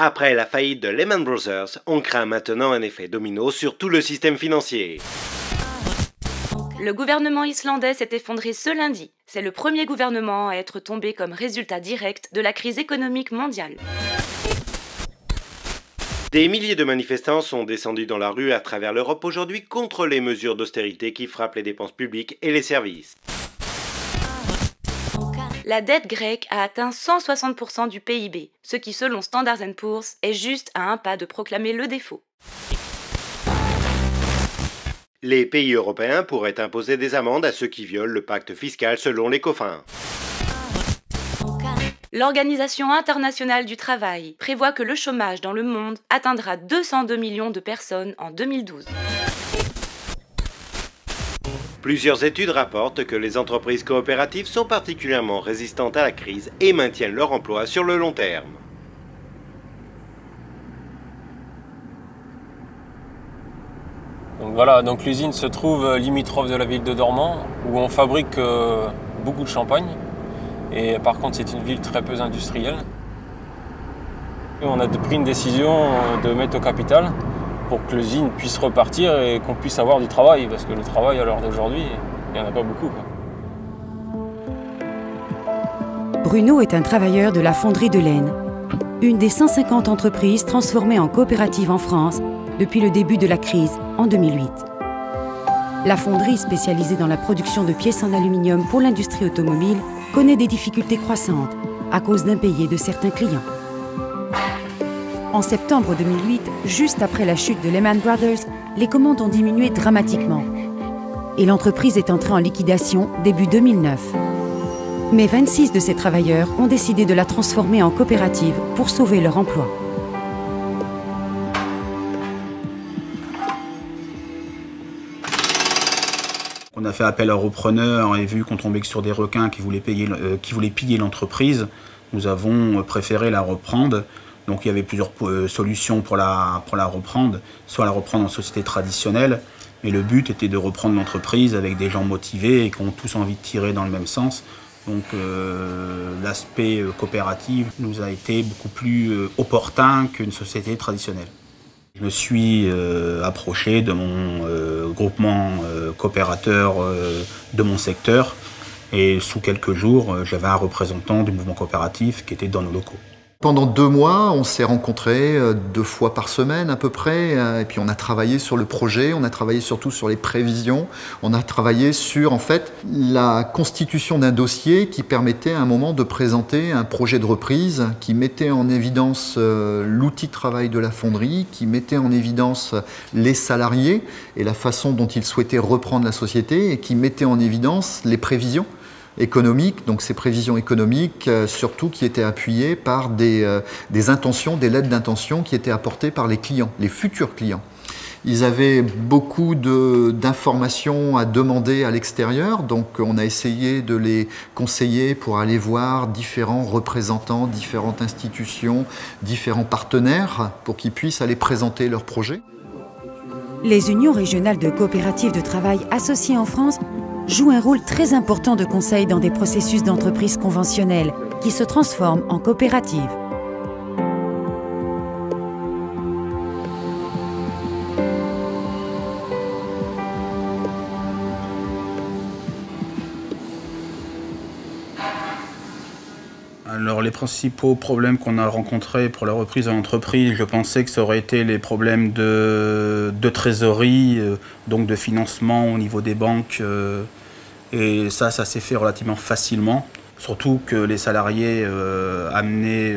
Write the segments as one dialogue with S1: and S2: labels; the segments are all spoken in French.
S1: Après la faillite de Lehman Brothers, on craint maintenant un effet domino sur tout le système financier.
S2: Le gouvernement islandais s'est effondré ce lundi. C'est le premier gouvernement à être tombé comme résultat direct de la crise économique mondiale.
S1: Des milliers de manifestants sont descendus dans la rue à travers l'Europe aujourd'hui contre les mesures d'austérité qui frappent les dépenses publiques et les services.
S2: La dette grecque a atteint 160% du PIB, ce qui, selon Standard & Poor's, est juste à un pas de proclamer le défaut.
S1: Les pays européens pourraient imposer des amendes à ceux qui violent le pacte fiscal selon l'Ecofin.
S2: L'Organisation internationale du travail prévoit que le chômage dans le monde atteindra 202 millions de personnes en 2012.
S1: Plusieurs études rapportent que les entreprises coopératives sont particulièrement résistantes à la crise et maintiennent leur emploi sur le long terme.
S3: Donc voilà, donc l'usine se trouve limitrophe de la ville de Dormans, où on fabrique beaucoup de champagne. Et par contre, c'est une ville très peu industrielle. Et on a pris une décision de mettre au capital pour que l'usine puisse repartir et qu'on puisse avoir du travail. Parce que le travail, à l'heure d'aujourd'hui, il n'y en a pas beaucoup.
S4: Bruno est un travailleur de la fonderie de laine, une des 150 entreprises transformées en coopérative en France depuis le début de la crise en 2008. La fonderie, spécialisée dans la production de pièces en aluminium pour l'industrie automobile, connaît des difficultés croissantes à cause d'impayés de certains clients. En septembre 2008, juste après la chute de Lehman Brothers, les commandes ont diminué dramatiquement et l'entreprise est entrée en liquidation début 2009. Mais 26 de ces travailleurs ont décidé de la transformer en coopérative pour sauver leur emploi.
S5: On a fait appel à repreneurs et vu qu'on tombait que sur des requins qui voulaient piller l'entreprise, nous avons préféré la reprendre. Donc il y avait plusieurs solutions pour la reprendre, soit la reprendre en société traditionnelle, mais le but était de reprendre l'entreprise avec des gens motivés et qui ont tous envie de tirer dans le même sens. Donc l'aspect coopératif nous a été beaucoup plus opportun qu'une société traditionnelle. Je me suis approché de mon groupement coopérateur de mon secteur et sous quelques jours, j'avais un représentant du mouvement coopératif qui était dans nos locaux.
S6: Pendant 2 mois, on s'est rencontrés 2 fois par semaine à peu près, et puis on a travaillé sur le projet, on a travaillé surtout sur les prévisions, on a travaillé sur en fait la constitution d'un dossier qui permettait à un moment de présenter un projet de reprise qui mettait en évidence l'outil de travail de la fonderie, qui mettait en évidence les salariés et la façon dont ils souhaitaient reprendre la société et qui mettait en évidence les prévisions économiques, donc ces prévisions économiques surtout qui étaient appuyées par des intentions, des lettres d'intention qui étaient apportées par les clients, les futurs clients. Ils avaient beaucoup d'informations à demander à l'extérieur, donc on a essayé de les conseiller pour aller voir différents représentants, différentes institutions, différents partenaires pour qu'ils puissent aller présenter leurs projets.
S4: Les unions régionales de coopératives de travail associées en France jouent un rôle très important de conseil dans des processus d'entreprise conventionnelles qui se transforment en coopératives.
S5: Alors les principaux problèmes qu'on a rencontrés pour la reprise de l'entreprise, je pensais que ça aurait été les problèmes de trésorerie, donc de financement au niveau des banques. Et ça s'est fait relativement facilement, surtout que les salariés amenaient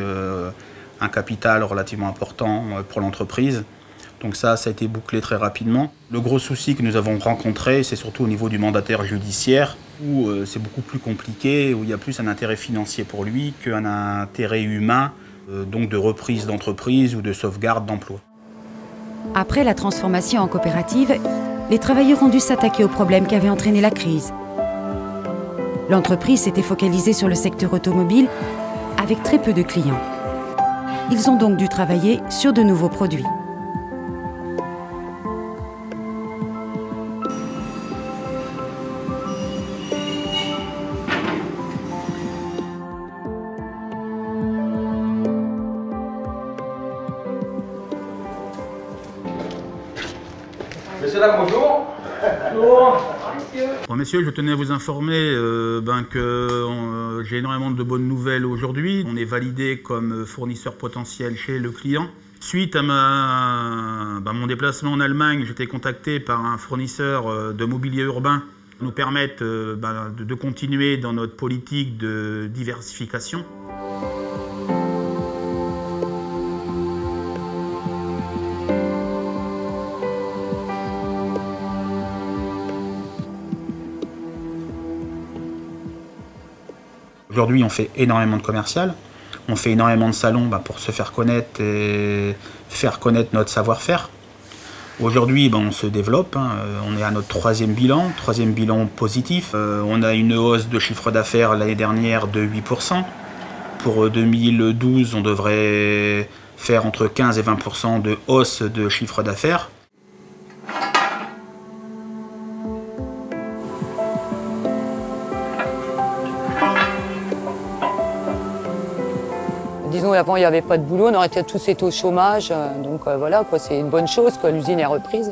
S5: un capital relativement important pour l'entreprise. Donc ça a été bouclé très rapidement. Le gros souci que nous avons rencontré, c'est surtout au niveau du mandataire judiciaire, où c'est beaucoup plus compliqué, où il y a plus un intérêt financier pour lui qu'un intérêt humain, donc de reprise d'entreprise ou de sauvegarde d'emploi.
S4: Après la transformation en coopérative, les travailleurs ont dû s'attaquer aux problèmes qui avaient entraîné la crise. L'entreprise s'était focalisée sur le secteur automobile avec très peu de clients. Ils ont donc dû travailler sur de nouveaux produits.
S7: là, bonjour. Bonjour.
S5: Bon, messieurs, je tenais à vous informer que j'ai énormément de bonnes nouvelles aujourd'hui. On est validé comme fournisseur potentiel chez le client. Suite à mon déplacement en Allemagne, j'ai été contacté par un fournisseur de mobilier urbain qui nous permettent de continuer dans notre politique de diversification. Aujourd'hui, on fait énormément de commercial, on fait énormément de salons pour se faire connaître et faire connaître notre savoir-faire. Aujourd'hui, on se développe, on est à notre troisième bilan positif. On a une hausse de chiffre d'affaires l'année dernière de 8%. Pour 2012, on devrait faire entre 15 et 20% de hausse de chiffre d'affaires.
S8: Disons, avant, il n'y avait pas de boulot, on aurait tous été au chômage. Donc voilà, c'est une bonne chose, l'usine est reprise.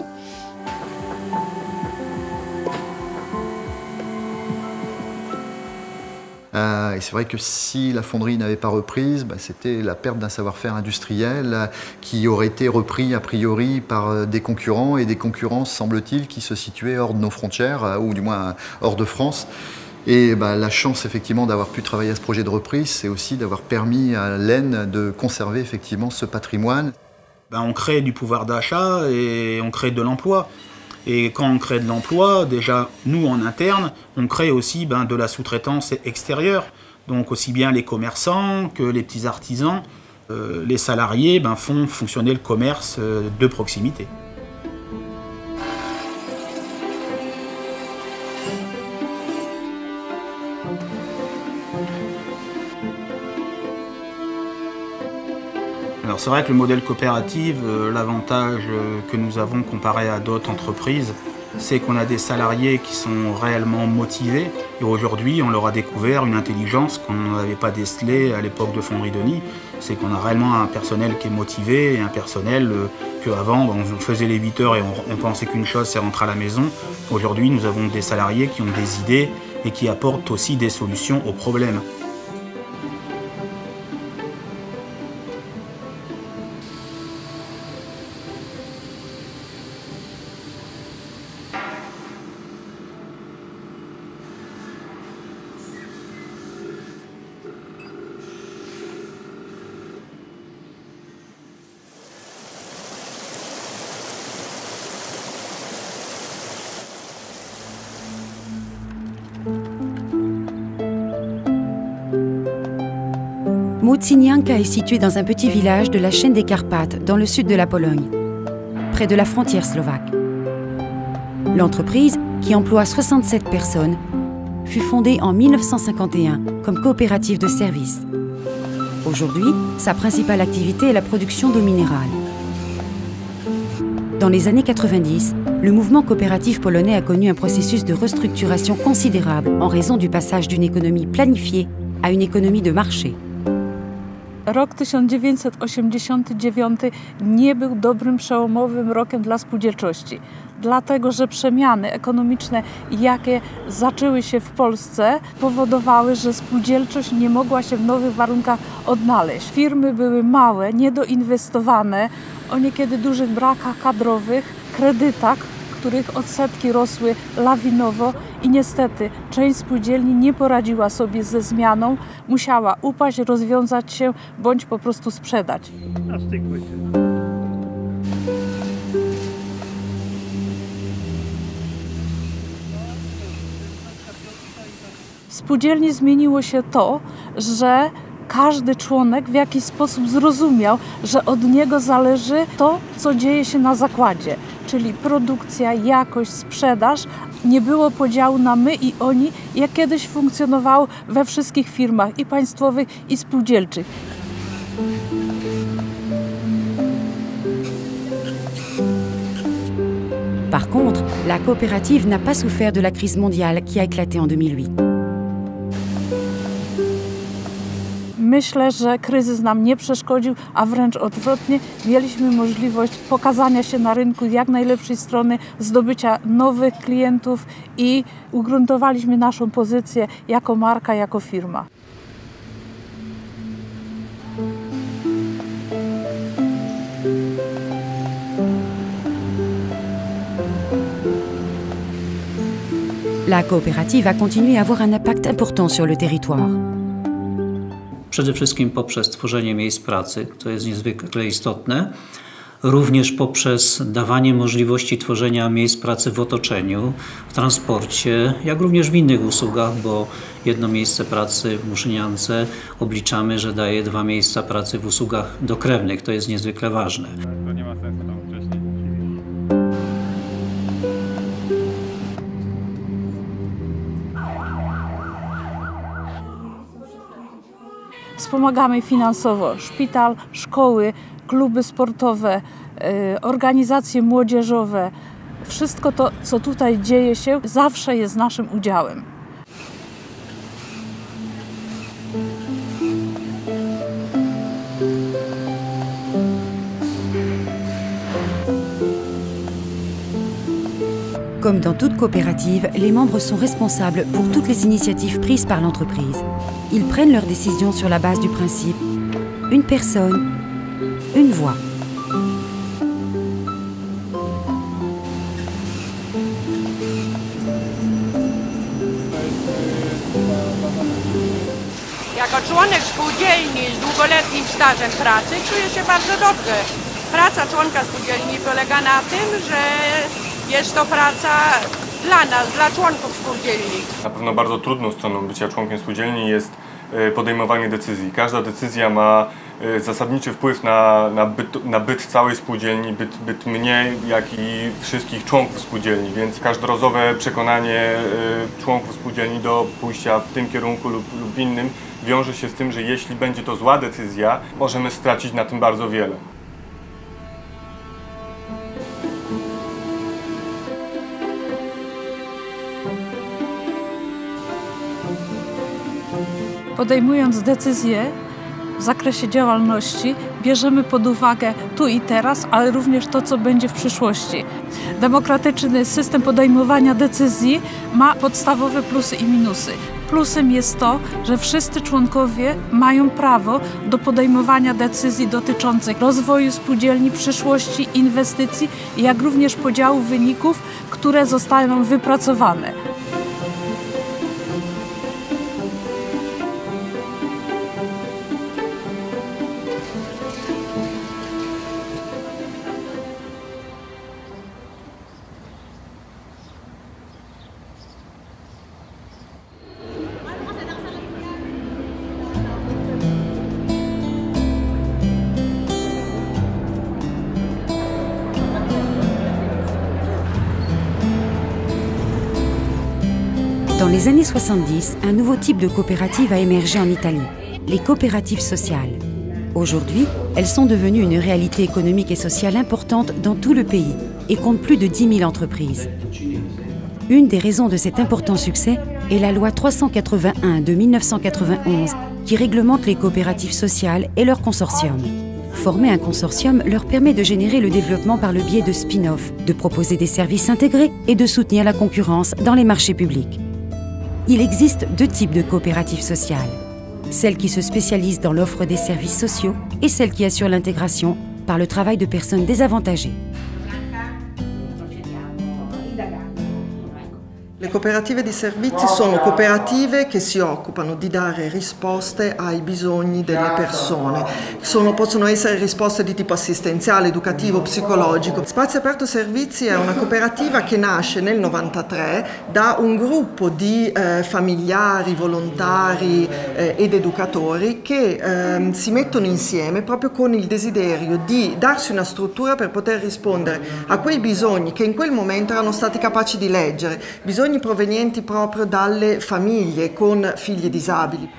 S6: Et c'est vrai que si la fonderie n'avait pas reprise, c'était la perte d'un savoir-faire industriel qui aurait été repris a priori par des concurrents, et des concurrents, semble-t-il, qui se situaient hors de nos frontières, ou du moins hors de France. Et la chance effectivement d'avoir pu travailler à ce projet de reprise, c'est aussi d'avoir permis à l'Aisne de conserver effectivement ce patrimoine.
S5: On crée du pouvoir d'achat et on crée de l'emploi. Et quand on crée de l'emploi, déjà nous en interne, on crée aussi de la sous-traitance extérieure. Donc aussi bien les commerçants que les petits artisans, les salariés font fonctionner le commerce de proximité. Alors c'est vrai que le modèle coopératif, l'avantage que nous avons comparé à d'autres entreprises, c'est qu'on a des salariés qui sont réellement motivés. Et aujourd'hui, on leur a découvert une intelligence qu'on n'avait pas décelée à l'époque de Fonderie Denis. C'est qu'on a réellement un personnel qui est motivé et un personnel qu'avant, on faisait les 8 heures et on pensait qu'une chose, c'est rentrer à la maison. Aujourd'hui, nous avons des salariés qui ont des idées et qui apportent aussi des solutions aux problèmes.
S4: Młodzinianka est située dans un petit village de la chaîne des Carpates, dans le sud de la Pologne, près de la frontière slovaque. L'entreprise, qui emploie 67 personnes, fut fondée en 1951 comme coopérative de services. Aujourd'hui, sa principale activité est la production d'eau minérale. Dans les années 90, le mouvement coopératif polonais a connu un processus de restructuration considérable en raison du passage d'une économie planifiée à une économie de marché.
S9: Rok 1989 nie był dobrym, przełomowym rokiem dla spółdzielczości, dlatego że przemiany ekonomiczne, jakie zaczęły się w Polsce, powodowały, że spółdzielczość nie mogła się w nowych warunkach odnaleźć. Firmy były małe, niedoinwestowane, o niekiedy dużych brakach kadrowych, kredytach, których odsetki rosły lawinowo i niestety część spółdzielni nie poradziła sobie ze zmianą, musiała upaść, rozwiązać się bądź po prostu sprzedać. W spółdzielni zmieniło się to, że każdy członek w jakiś sposób zrozumiał, że od niego zależy to, co dzieje się na zakładzie, czyli produkcja, jakość, sprzedaż. Nie było podziału na my i oni, jak kiedyś funkcjonowało we wszystkich firmach, i państwowych, i spółdzielczych.
S4: Par contre, la coopérative n'a pas souffert de la crise mondiale qui a éclaté en 2008.
S9: Myślę, że kryzys nam nie przeszkodził, a wręcz odwrotnie, mieliśmy możliwość pokazania się na rynku jak najlepszej strony, zdobycia nowych klientów i ugruntowaliśmy naszą pozycję jako marka, jako firma.
S4: La coopérative a continué à avoir un impact important sur le territoire.
S10: Przede wszystkim poprzez tworzenie miejsc pracy, to jest niezwykle istotne, również poprzez dawanie możliwości tworzenia miejsc pracy w otoczeniu, w transporcie, jak również w innych usługach, bo jedno miejsce pracy w Muszyniance obliczamy, że daje 2 miejsca pracy w usługach dokrewnych. To jest niezwykle ważne.
S3: To nie ma sensu tam wcześniej.
S9: Wspomagamy finansowo szpital, szkoły, kluby sportowe, organizacje młodzieżowe. Wszystko to, co tutaj dzieje się, zawsze jest naszym udziałem.
S4: Comme dans toute coopérative, les membres sont responsables pour toutes les initiatives prises par l'entreprise. Ils prennent leurs décisions sur la base du principe « une personne, une voix ».
S7: Jako członek spółdzielni z długoletnim stażem pracy czuję się bardzo dobrze. Praca członka spółdzielni polega na tym, że jest to praca dla nas, dla członków spółdzielni.
S3: Na pewno bardzo trudną stroną bycia członkiem spółdzielni jest podejmowanie decyzji. Każda decyzja ma zasadniczy wpływ na byt całej spółdzielni, byt mnie, jak i wszystkich członków spółdzielni, więc każdorazowe przekonanie członków spółdzielni do pójścia w tym kierunku lub w innym wiąże się z tym, że jeśli będzie to zła decyzja, możemy stracić na tym bardzo wiele.
S9: Podejmując decyzje w zakresie działalności, bierzemy pod uwagę tu i teraz, ale również to, co będzie w przyszłości. Demokratyczny system podejmowania decyzji ma podstawowe plusy i minusy. Plusem jest to, że wszyscy członkowie mają prawo do podejmowania decyzji dotyczących rozwoju spółdzielni, przyszłości, inwestycji, jak również podziału wyników, które zostaną wypracowane.
S4: Dans les années 70, un nouveau type de coopérative a émergé en Italie, les coopératives sociales. Aujourd'hui, elles sont devenues une réalité économique et sociale importante dans tout le pays et comptent plus de 10 000 entreprises. Une des raisons de cet important succès est la loi 381 de 1991 qui réglemente les coopératives sociales et leurs consortiums. Former un consortium leur permet de générer le développement par le biais de spin-off, de proposer des services intégrés et de soutenir la concurrence dans les marchés publics. Il existe 2 types de coopératives sociales. Celles qui se spécialisent dans l'offre des services sociaux et celles qui assurent l'intégration par le travail de personnes désavantagées.
S11: Le cooperative di servizi sono cooperative che si occupano di dare risposte ai bisogni delle persone. Possono essere risposte di tipo assistenziale, educativo, psicologico. Spazio Aperto Servizi è una cooperativa che nasce nel 1993 da un gruppo di familiari, volontari ed educatori che si mettono insieme proprio con il desiderio di darsi una struttura per poter rispondere a quei bisogni che in quel momento erano stati capaci di leggere, bisogni provenienti proprio dalle famiglie con figli disabili.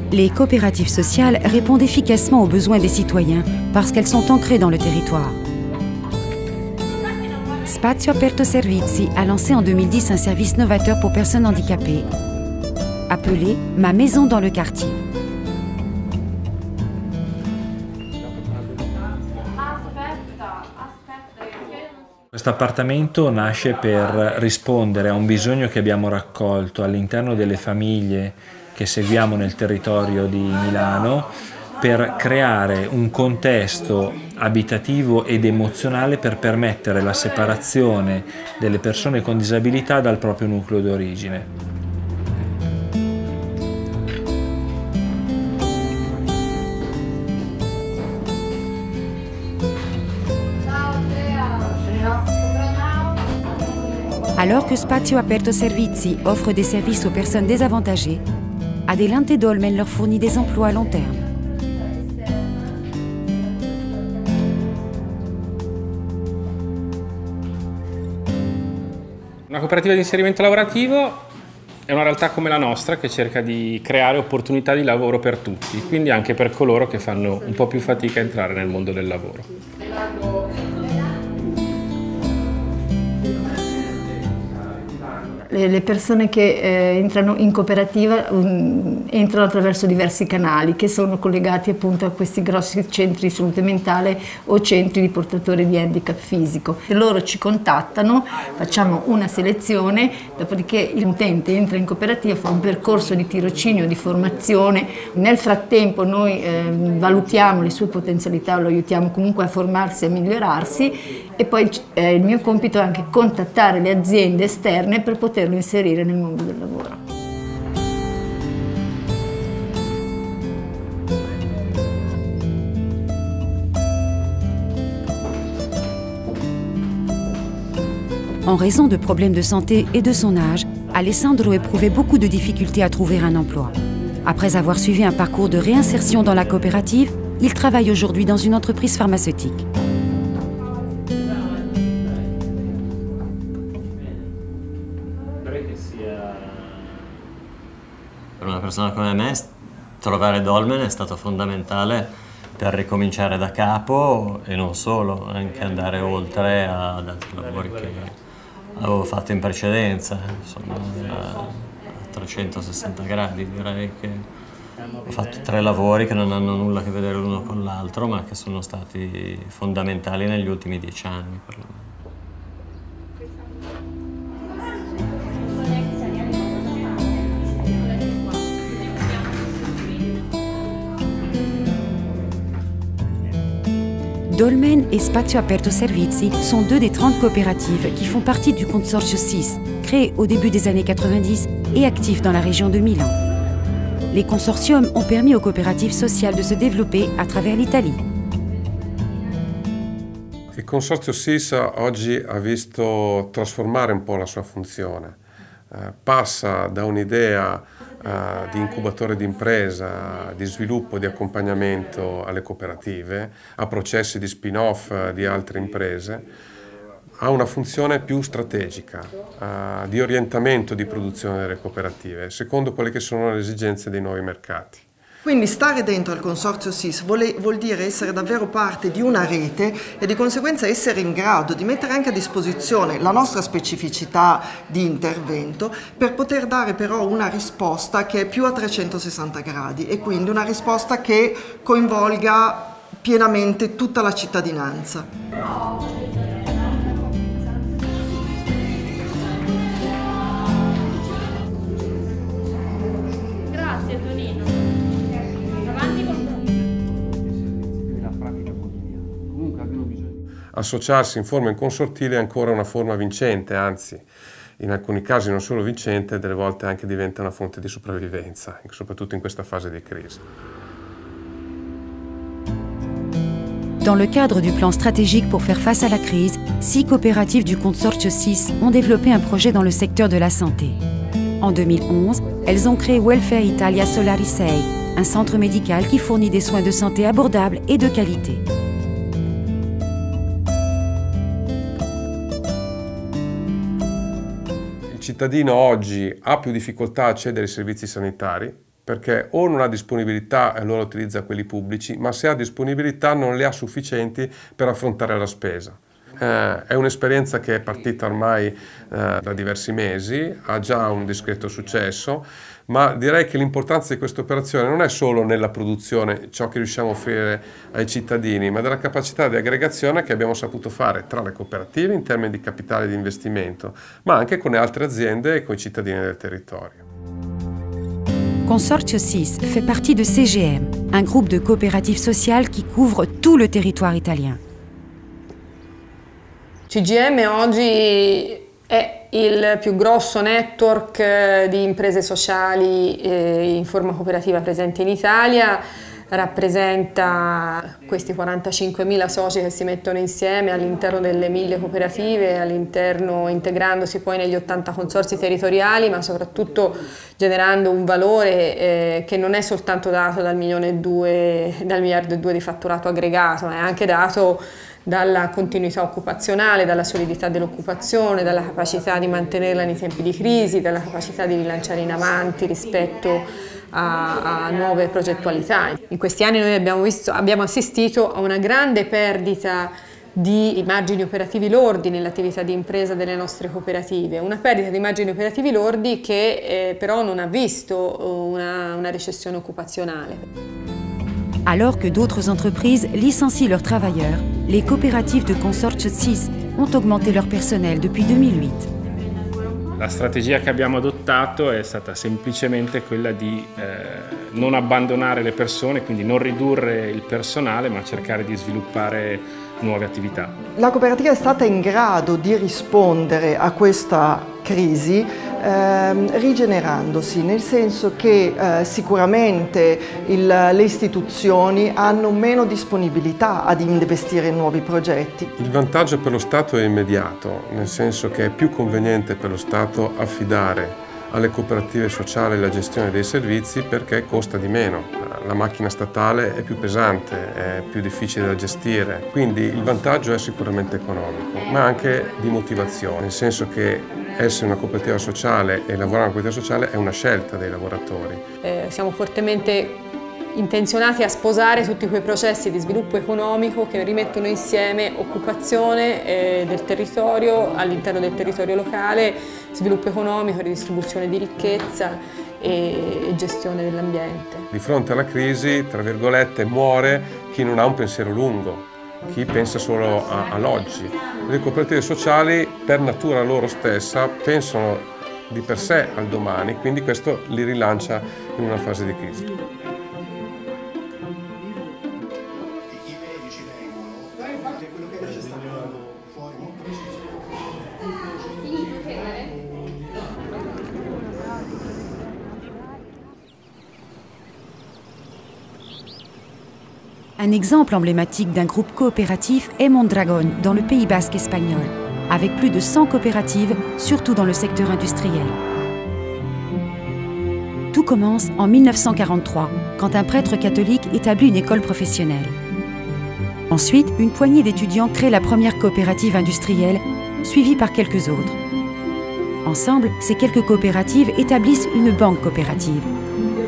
S4: Les coopératives sociales répondent efficacement aux besoins des citoyens parce qu'elles sont ancrées dans le territoire. Spazio Aperto Servizi a lancé en 2010 un service novateur pour personnes handicapées, appelé Ma Maison dans le quartier.
S12: Questo appartamento nasce per rispondere a un bisogno che abbiamo raccolto all'interno delle famiglie che seguiamo nel territorio di Milano, per creare un contesto abitativo ed emozionale per permettere la separazione delle persone con disabilità dal proprio nucleo d'origine.
S4: Alors que Spazio Aperto Servizi offre des services aux personnes désavantagées, Adelante Dolmen leur fournit des emplois à long terme.
S13: Una cooperativa di inserimento lavorativo è una realtà come la nostra che cerca di creare opportunità di lavoro per tutti, quindi anche per coloro che fanno un po' più fatica a entrare nel mondo del lavoro.
S14: Le persone che entrano in cooperativa entrano attraverso diversi canali che sono collegati appunto a questi grossi centri di salute mentale o centri di portatori di handicap fisico. E loro ci contattano, facciamo una selezione, dopodiché l'utente entra in cooperativa, fa un percorso di tirocinio, di formazione. Nel frattempo noi valutiamo le sue potenzialità, lo aiutiamo comunque a formarsi e a migliorarsi, e poi il mio compito è anche contattare le aziende esterne per poterlo inserire nel mondo del lavoro.
S4: En raison de problèmes de santé et de son âge, Alessandro éprouvait beaucoup de difficultés à trouver un emploi. Après avoir suivi un parcours de réinsertion dans la coopérative, il travaille aujourd'hui dans une entreprise pharmaceutique.
S15: Per una persona come me trovare Dolmen è stato fondamentale per ricominciare da capo e non solo, anche andare oltre ad altri lavori che avevo fatto in precedenza, insomma a 360 gradi direi che ho fatto 3 lavori che non hanno nulla a che vedere l'uno con l'altro ma che sono stati fondamentali negli ultimi 10 anni perlomeno.
S4: Dolmen et Spazio Aperto Servizi sont deux des 30 coopératives qui font partie du Consorzio SIS, créé au début des années 90 et actif dans la région de Milan. Les consortiums ont permis aux coopératives sociales de se développer à travers l'Italie.
S16: Il Consorzio SIS oggi ha visto trasformare un po' la sua funzione. Passa da un'idea di incubatore di impresa, di sviluppo, di accompagnamento alle cooperative, a processi di spin-off di altre imprese, ha una funzione più strategica, di orientamento di produzione delle cooperative, secondo quelle che sono le esigenze dei nuovi mercati.
S11: Quindi stare dentro al Consorzio SIS vuol dire essere davvero parte di una rete e di conseguenza essere in grado di mettere anche a disposizione la nostra specificità di intervento per poter dare però una risposta che è più a 360 gradi e quindi una risposta che coinvolga pienamente tutta la cittadinanza.
S16: Associarsi in forma inconsortile è ancora una forma vincente, anzi in alcuni casi non solo vincente, delle volte anche diventa una fonte di sopravvivenza, soprattutto in questa fase di crisi.
S4: Dans le cadre du plan stratégique pour faire face à la crise, 6 coopératives du Consorzio SIS ont développé un projet dans le secteur de la santé. En 2011, elles ont créé Welfare Italia Solari 6, un centre médical qui fournit des soins de santé abordables et de qualité.
S16: Il cittadino oggi ha più difficoltà a accedere ai servizi sanitari perché o non ha disponibilità e allora utilizza quelli pubblici, ma se ha disponibilità non le ha sufficienti per affrontare la spesa. È un'esperienza che è partita ormai da diversi mesi, ha già un discreto successo, ma direi che l'importanza di questa operazione non è solo nella produzione, ciò che riusciamo a offrire ai cittadini, ma della capacità di aggregazione che abbiamo saputo fare tra le cooperative in termini di capitale di investimento, ma anche con le altre aziende e con i cittadini del territorio.
S4: Consorcio SIS fait partie de CGM, un groupe de coopératives sociales qui couvre tout le territoire italien.
S17: CGM oggi è il più grosso network di imprese sociali in forma cooperativa presente in Italia, rappresenta questi 45.000 soci che si mettono insieme all'interno delle 1.000 cooperative, all'interno integrandosi poi negli 80 consorzi territoriali, ma soprattutto generando un valore che non è soltanto dato dal 1,2 miliardi di fatturato aggregato, ma è anche dato dalla continuità occupazionale, dalla solidità dell'occupazione, dalla capacità di mantenerla nei tempi di crisi, dalla capacità di rilanciare in avanti rispetto a nuove progettualità. In questi anni noi abbiamo assistito a una grande perdita di margini operativi lordi nell'attività di impresa delle nostre cooperative, una perdita di margini operativi lordi che però non ha visto una recessione occupazionale.
S4: Alors que d'autres entreprises licencient leurs travailleurs, les coopératives de Consorcio SIS ont augmenté leur personnel depuis 2008.
S13: La strategia che abbiamo adottato è stata semplicemente quella di non abbandonare le persone, quindi non ridurre il personale, ma cercare di sviluppare nuove attività.
S11: La cooperativa è stata in grado di rispondere a questa crisi rigenerandosi, nel senso che sicuramente le istituzioni hanno meno disponibilità ad investire in nuovi progetti.
S16: Il vantaggio per lo Stato è immediato, nel senso che è più conveniente per lo Stato affidare alle cooperative sociali la gestione dei servizi perché costa di meno. La macchina statale è più pesante, è più difficile da gestire, quindi il vantaggio è sicuramente economico, ma anche di motivazione, nel senso che essere una cooperativa sociale e lavorare in una cooperativa sociale è una scelta dei lavoratori.
S17: Siamo fortemente intenzionati a sposare tutti quei processi di sviluppo economico che rimettono insieme occupazione del territorio all'interno del territorio locale, sviluppo economico, ridistribuzione di ricchezza e gestione dell'ambiente.
S16: Di fronte alla crisi, tra virgolette, muore chi non ha un pensiero lungo, chi pensa solo all'oggi. Le cooperative sociali, per natura loro stessa, pensano di per sé al domani, quindi questo li rilancia in una fase di crisi.
S4: Un exemple emblématique d'un groupe coopératif est Mondragon, dans le Pays basque espagnol, avec plus de 100 coopératives, surtout dans le secteur industriel. Tout commence en 1943, quand un prêtre catholique établit une école professionnelle. Ensuite, une poignée d'étudiants crée la première coopérative industrielle, suivie par quelques autres. Ensemble, ces quelques coopératives établissent une banque coopérative.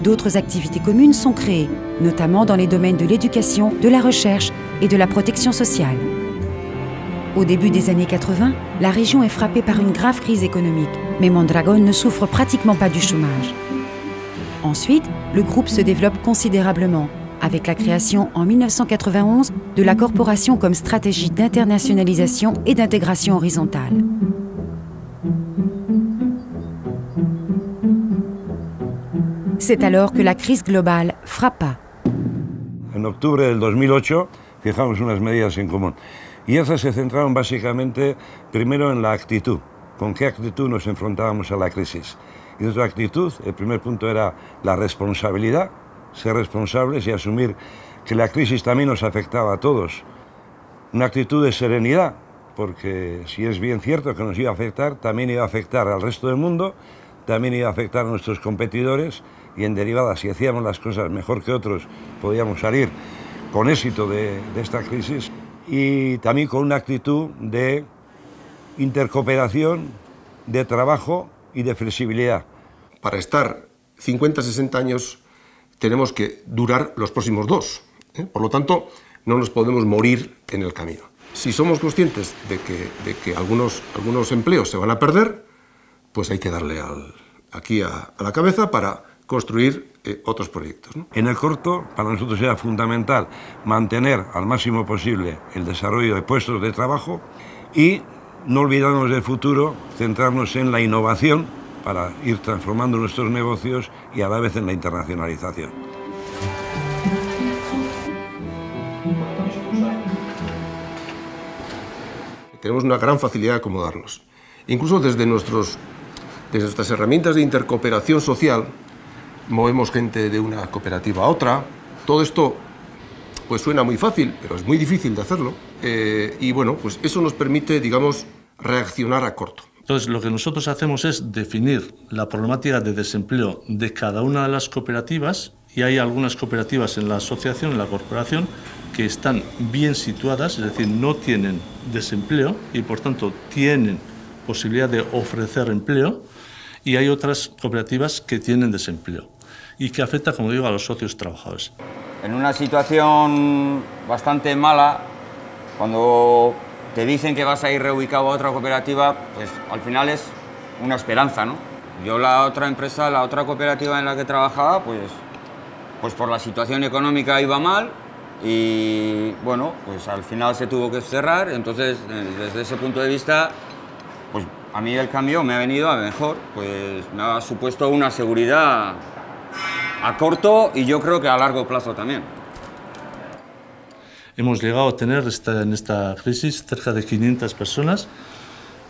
S4: D'autres activités communes sont créées, notamment dans les domaines de l'éducation, de la recherche et de la protection sociale. Au début des années 80, la région est frappée par une grave crise économique, mais Mondragon ne souffre pratiquement pas du chômage. Ensuite, le groupe se développe considérablement, avec la création en 1991 de la corporation comme stratégie d'internationalisation et d'intégration horizontale. C'est alors que la crise globale frappa.
S18: En octubre del 2008 fijamos unas medidas en común y esas se centraron básicamente primero en la actitud, con qué actitud nos enfrentábamos a la crisis. Y nuestra actitud, el primer punto era la responsabilidad, ser responsables y asumir que la crisis también nos afectaba a todos. Una actitud de serenidad, porque si es bien cierto que nos iba a afectar, también iba a afectar al resto del mundo, también iba a afectar a nuestros competidores y en derivada, si hacíamos las cosas mejor que otros, podíamos salir con éxito de esta crisis y también con una actitud de intercooperación, de trabajo y de flexibilidad.
S19: Para estar 50, 60 años tenemos que durar los próximos 2. Por lo tanto, no nos podemos morir en el camino. Si somos conscientes de que algunos empleos se van a perder, pues hay que darle aquí a la cabeza para construir otros proyectos, ¿no?
S18: En el corto, para nosotros era fundamental mantener al máximo posible el desarrollo de puestos de trabajo y no olvidarnos del futuro, centrarnos en la innovación para ir transformando nuestros negocios y a la vez en la internacionalización.
S19: Tenemos una gran facilidad de acomodarnos. Incluso desde nuestras herramientas de intercooperación social, movemos gente de una cooperativa a otra. Todo esto pues suena muy fácil, pero es muy difícil de hacerlo. Y bueno, pues eso nos permite, digamos, reaccionar a corto.
S20: Entonces, lo que nosotros hacemos es definir la problemática de desempleo de cada una de las cooperativas, y hay algunas cooperativas en la asociación, en la corporación, que están bien situadas, es decir, no tienen desempleo y por tanto tienen posibilidad de ofrecer empleo, y hay otras cooperativas que tienen desempleo y que afecta, como digo, a los socios trabajadores.
S21: En una situación bastante mala, cuando te dicen que vas a ir reubicado a otra cooperativa, pues al final es una esperanza, ¿no? Yo la otra empresa, la otra cooperativa en la que trabajaba, pues por la situación económica iba mal y bueno, pues al final se tuvo que cerrar. Entonces, desde ese punto de vista, pues a mí el cambio me ha venido a mejor, pues me ha supuesto una seguridad a corto y yo creo que a largo plazo también.
S20: Hemos llegado a tener en esta crisis cerca de 500 personas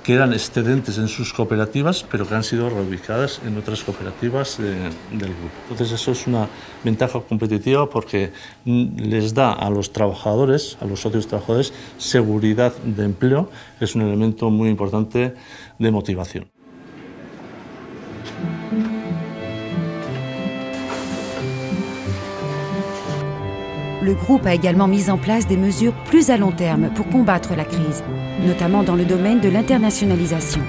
S20: que eran excedentes en sus cooperativas, pero que han sido reubicadas en otras cooperativas del grupo. Entonces eso es una ventaja competitiva porque les da a los trabajadores, a los socios trabajadores, seguridad de empleo, que es un elemento muy importante de motivación.
S4: Le groupe a également mis en place des mesures plus à long terme pour combattre la crise, notamment dans le domaine de l'internationalisation.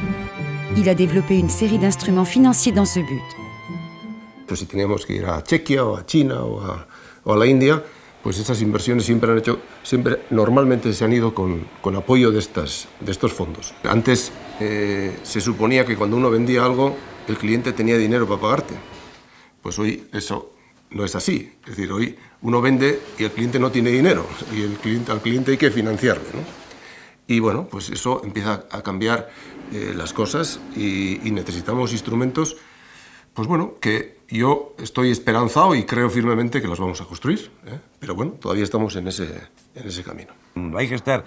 S4: Il a développé une série d'instruments financiers dans ce but.
S19: Pues si teníamos que ir a Chequia o a China o a la India, pues estas inversiones siempre normalmente se han ido con apoyo de estos fondos. Antes se suponía que cuando uno vendía algo, el cliente tenía dinero para pagarte. Pues hoy eso no es así. Es decir, hoy uno vende y el cliente no tiene dinero y al cliente hay que financiarle, ¿no? Y bueno, pues eso empieza a cambiar las cosas y necesitamos instrumentos, pues bueno, que yo estoy esperanzado y creo firmemente que los vamos a construir, ¿eh? Pero bueno, todavía estamos en ese camino.
S18: Hay que estar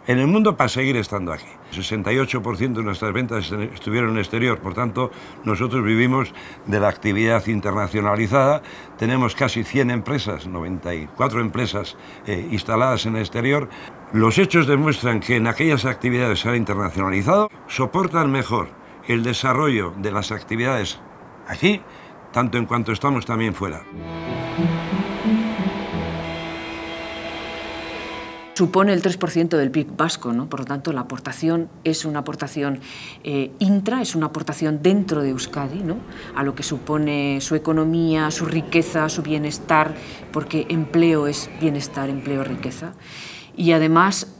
S18: en el mundo para seguir estando aquí. 68% de nuestras ventas estuvieron en el exterior, por tanto, nosotros vivimos de la actividad internacionalizada. Tenemos casi 100 empresas, 94 empresas instaladas en el exterior. Los hechos demuestran que en aquellas actividades se han internacionalizado, soportan mejor el desarrollo de las actividades aquí, tanto en cuanto estamos también fuera.
S22: Supone el 3% del PIB vasco, ¿no? Por lo tanto, la aportación es una aportación intra, es una aportación dentro de Euskadi, ¿no? A lo que supone su economía, su riqueza, su bienestar, porque empleo es bienestar, empleo, riqueza. Y además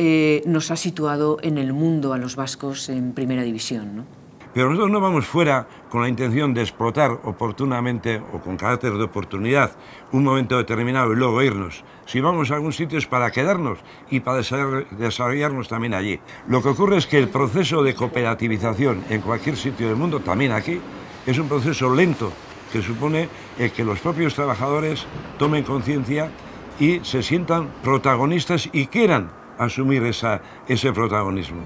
S22: nos ha situado en el mundo a los vascos en primera división, ¿no?
S18: Pero nosotros no vamos fuera con la intención de explotar oportunamente o con carácter de oportunidad un momento determinado y luego irnos. Si vamos a algún sitio es para quedarnos y para desarrollarnos también allí. Lo que ocurre es que el proceso de cooperativización en cualquier sitio del mundo, también aquí, es un proceso lento que supone que los propios trabajadores tomen conciencia y se sientan protagonistas y quieran asumir ese protagonismo.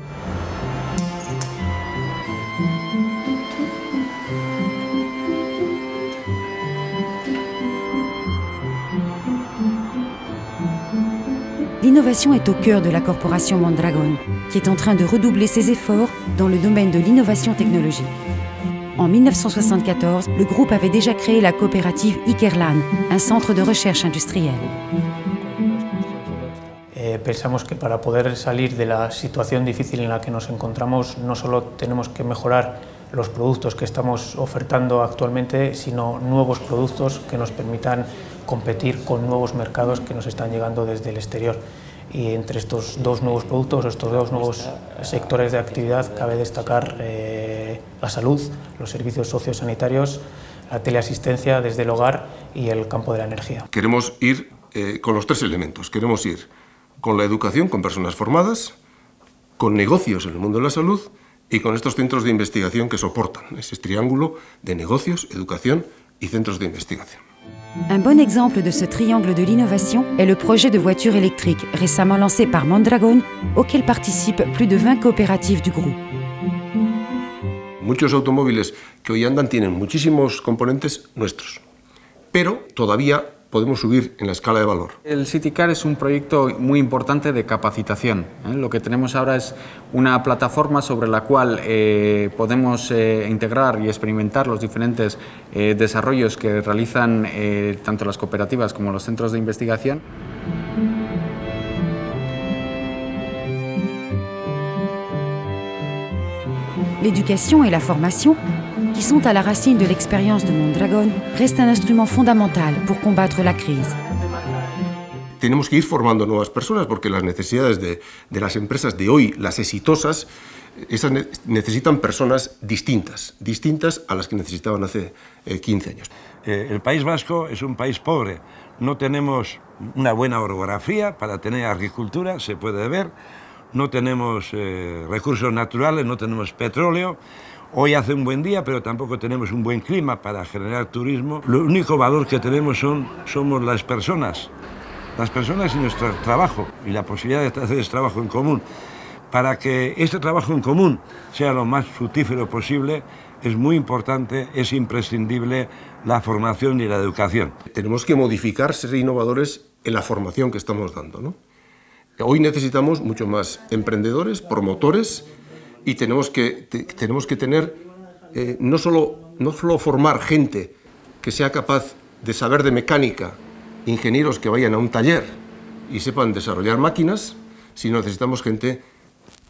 S4: L'innovation est au cœur de la corporation Mondragon, qui est en train de redoubler ses efforts dans le domaine de l'innovation technologique. En 1974, le groupe avait déjà créé la coopérative Ikerlan, un centre de recherche industrielle.
S23: Pensamos que para poder salir de la situación difícil en la que nos encontramos, no solo tenemos que mejorar los productos que estamos ofertando actualmente, sino nuevos productos que nos permitan competir con nuevos mercados que nos están llegando desde el exterior. Y entre estos dos nuevos productos, estos dos nuevos sectores de actividad, cabe destacar la salud, los servicios sociosanitarios, la teleasistencia desde el hogar y el campo de la energía.
S19: Queremos ir con los tres elementos. Queremos ir con la educación, con personas formadas, con negocios en el mundo de la salud y con estos centros de investigación que soportan ese triángulo de negocios, educación y centros de investigación.
S4: Un bon exemple de ce triangle de l'innovation est le projet de voiture électrique récemment lancé par Mondragon, auquel participent plus de 20 coopératives du groupe.
S19: Muchos automóviles que hoy andan tienen muchísimos componentes nuestros, pero todavía podemos subir en la escala de valor.
S1: El CityCar es un proyecto muy importante de capacitación. Lo que tenemos ahora es una plataforma sobre la cual podemos integrar y experimentar los diferentes desarrollos que realizan tanto las cooperativas como los centros de investigación.
S4: L'éducation et la formation, qui sont à la racine de l'expérience de Mondragon, restent un instrument fondamental pour combattre la crise.
S19: Tenemos que ir formando nuevas personas porque las necesidades de las empresas de hoy, las exitosas, esas necesitan personas distintas a las que necesitaban hace 15 años.
S18: El País Vasco es un país pobre. No tenemos una buena orografía para tener agricultura, se puede ver. No tenemos recursos naturales, no tenemos petróleo. Hoy hace un buen día, pero tampoco tenemos un buen clima para generar turismo. Lo único valor que tenemos somos las personas y nuestro trabajo y la posibilidad de hacer este trabajo en común. Para que este trabajo en común sea lo más fructífero posible, es muy importante, es imprescindible la formación y la educación.
S19: Tenemos que modificar, ser innovadores en la formación que estamos dando, ¿no? Hoy necesitamos mucho más emprendedores, promotores, y tenemos que tener, no solo formar gente que sea capaz de saber de mecánica, ingenieros que vayan a un taller y sepan desarrollar máquinas, sino necesitamos gente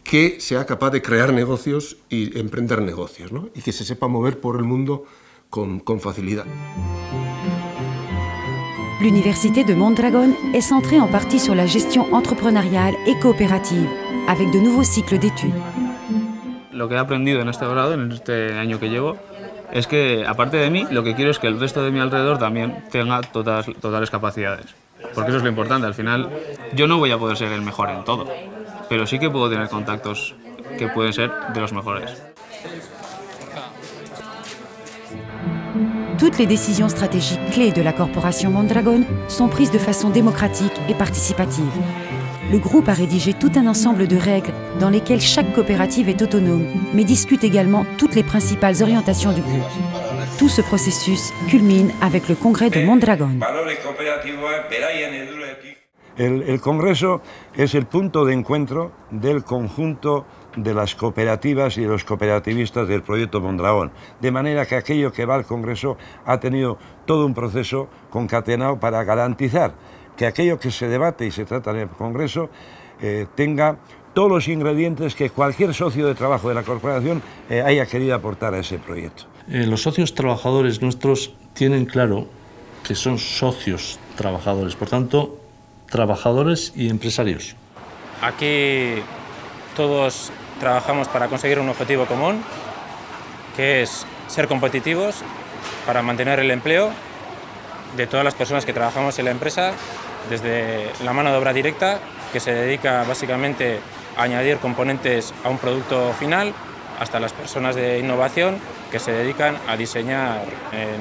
S19: que sea capaz de crear negocios y emprender negocios, ¿no? Y que se sepa mover por el mundo con facilidad.
S4: L'université de Mondragon est centrée en partie sur la gestion entrepreneuriale et coopérative, avec de nouveaux cycles d'études.
S2: Lo que he aprendido en este grado, en este año que llevo, es que, aparte de mí, lo que quiero es que el resto de mi alrededor también tenga totales capacidades. Porque eso es lo importante. Al final, yo no voy a poder ser el mejor en todo, pero sí que puedo tener contactos que pueden ser de los mejores.
S4: Toutes les décisions stratégiques clés de la corporation Mondragon sont prises de façon démocratique et participative. Le groupe a rédigé tout un ensemble de règles dans lesquelles chaque coopérative est autonome, mais discute également toutes les principales orientations du groupe. Tout ce processus culmine avec le congrès de Mondragon.
S18: El Congreso es el punto de encuentro del conjunto de las cooperativas y de los cooperativistas del proyecto Mondragon, de manera que aquello que va al Congreso ha tenido todo un proceso concatenado para garantizar que aquello que se debate y se trata en el Congreso tenga todos los ingredientes que cualquier socio de trabajo de la corporación haya querido aportar a ese proyecto.
S20: Los socios trabajadores nuestros tienen claro que son socios trabajadores, por tanto, trabajadores y empresarios.
S8: Aquí todos trabajamos para conseguir un objetivo común, que es ser competitivos para mantener el empleo de todas las personas que trabajamos en la empresa, desde la mano de obra directa, que se dedica básicamente a añadir componentes a un producto final, hasta las personas de innovación, que se dedican a diseñar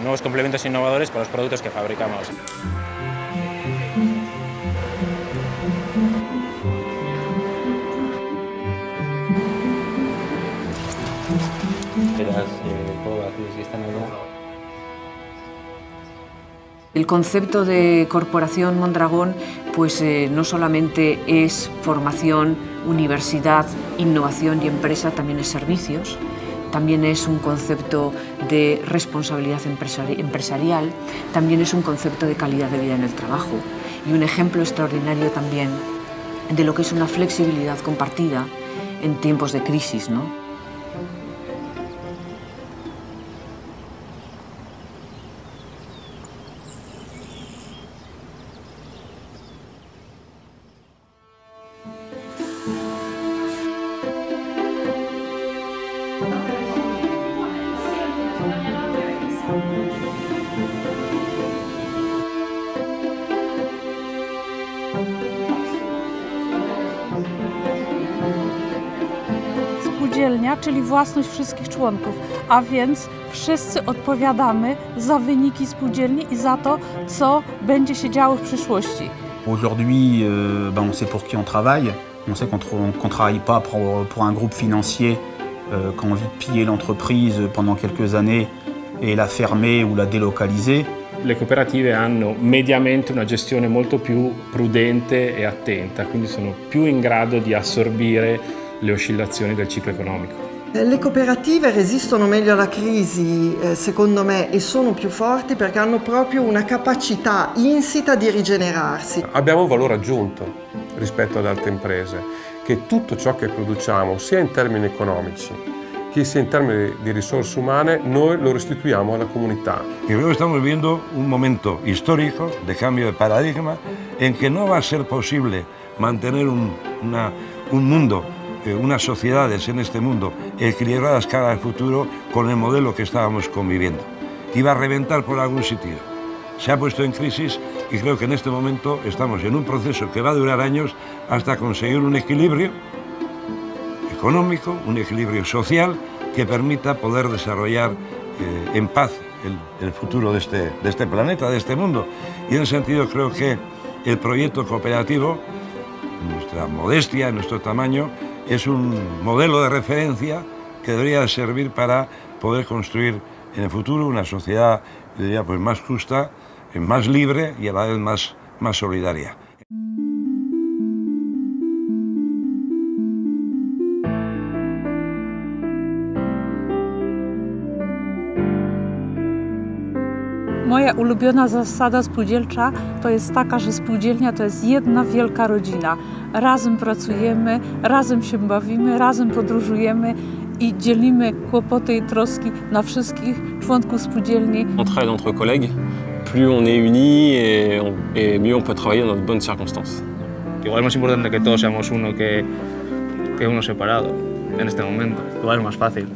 S8: nuevos complementos innovadores para los productos que fabricamos.
S22: El concepto de Corporación Mondragon pues, no solamente es formación, universidad, innovación y empresa, también es servicios, también es un concepto de responsabilidad empresarial, también es un concepto de calidad de vida en el trabajo y un ejemplo extraordinario también de lo que es una flexibilidad compartida en tiempos de crisis, ¿no?
S9: spółdzielnia, czyli własność wszystkich członków, a więc wszyscy odpowiadamy za wyniki spółdzielni i za to, co będzie się działo w przyszłości.
S5: Aujourd'hui, on sait pour qui on travaille. On sait qu'on travaille pas pour un groupe financier qui a envie de piller l'entreprise pendant quelques années e la fermer o la delocaliser.
S13: Le cooperative hanno mediamente una gestione molto più prudente e attenta, quindi sono più in grado di assorbire le oscillazioni del ciclo economico.
S11: Le cooperative resistono meglio alla crisi, secondo me, e sono più forti perché hanno proprio una capacità insita di rigenerarsi.
S16: Abbiamo un valore aggiunto rispetto ad altre imprese, che tutto ciò che produciamo, sia in termini economici, che sia in termini di risorse umane, noi lo restituiamo alla comunità.
S18: Y luego estamos viviendo un momento histórico de cambio de paradigma en que no va a ser posible mantener un mundo, unas sociedades en este mundo equilibradas cara al futuro con el modelo que estábamos conviviendo. Iba a reventar por algún sitio. Se ha puesto en crisis y creo que en este momento estamos en un proceso que va a durar años hasta conseguir un equilibrio económico, un equilibrio social que permita poder desarrollar en paz el futuro de este planeta, de este mundo. Y en ese sentido creo que el proyecto cooperativo, en nuestra modestia, en nuestro tamaño, es un modelo de referencia que debería servir para poder construir en el futuro una sociedad, yo diría, pues más justa, más libre y a la vez más solidaria.
S9: Moja ulubiona zasada spółdzielcza to jest taka, że spółdzielnia to jest jedna wielka rodzina. Razem pracujemy, razem się bawimy, razem podróżujemy i dzielimy kłopoty i troski na wszystkich członków spółdzielni.
S3: On travaille entre collègues, plus on est unis et mieux on peut travailler dans de bonnes circonstances.
S2: Igual es más importante que todos seamos uno que uno separado en este momento. Igual es más fácil.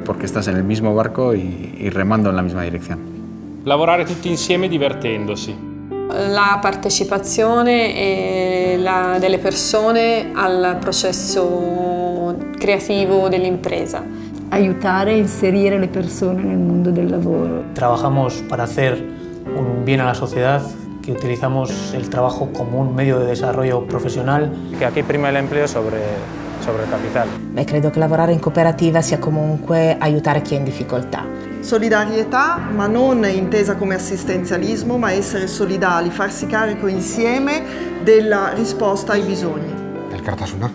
S1: Porque estás en el mismo barco y remando en la misma dirección.
S13: Lavorare tutti insieme divertendosi.
S17: La partecipazione delle persone al processo creativo dell'impresa.
S14: Aiutare e inserire le persone nel mondo del lavoro.
S23: Trabajamos para hacer un bien a la sociedad, que utilizamos el trabajo como un medio de desarrollo profesional.
S8: Que aquí prima el empleo sobre il capitale.
S6: Beh, credo che lavorare in cooperativa sia comunque aiutare chi è in difficoltà.
S11: Solidarietà, ma non intesa come assistenzialismo, ma essere solidali, farsi carico insieme della risposta ai bisogni.
S10: Elkartasuna.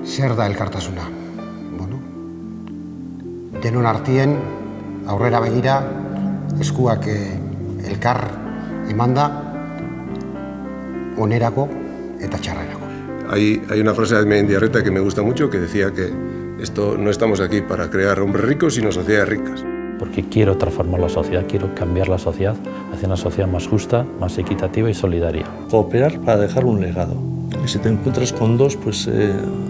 S10: Zer da elkartasuna? Bueno, denon artien aurrera begira eskuak elkar emanda onerako eta txarrerako.
S16: Hay una frase de Mendiarreta que me gusta mucho que decía que no estamos aquí para crear hombres ricos, sino sociedades ricas.
S24: Porque quiero transformar la sociedad, quiero cambiar la sociedad hacia una sociedad más justa, más equitativa y solidaria.
S20: Cooperar para dejar un legado. Y si te encuentras con dos, pues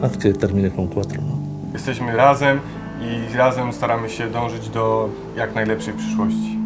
S20: haz que termine con cuatro, ¿no?
S25: Jesteśmy razem i razem staramy się dążyć do jak najlepszej przyszłości.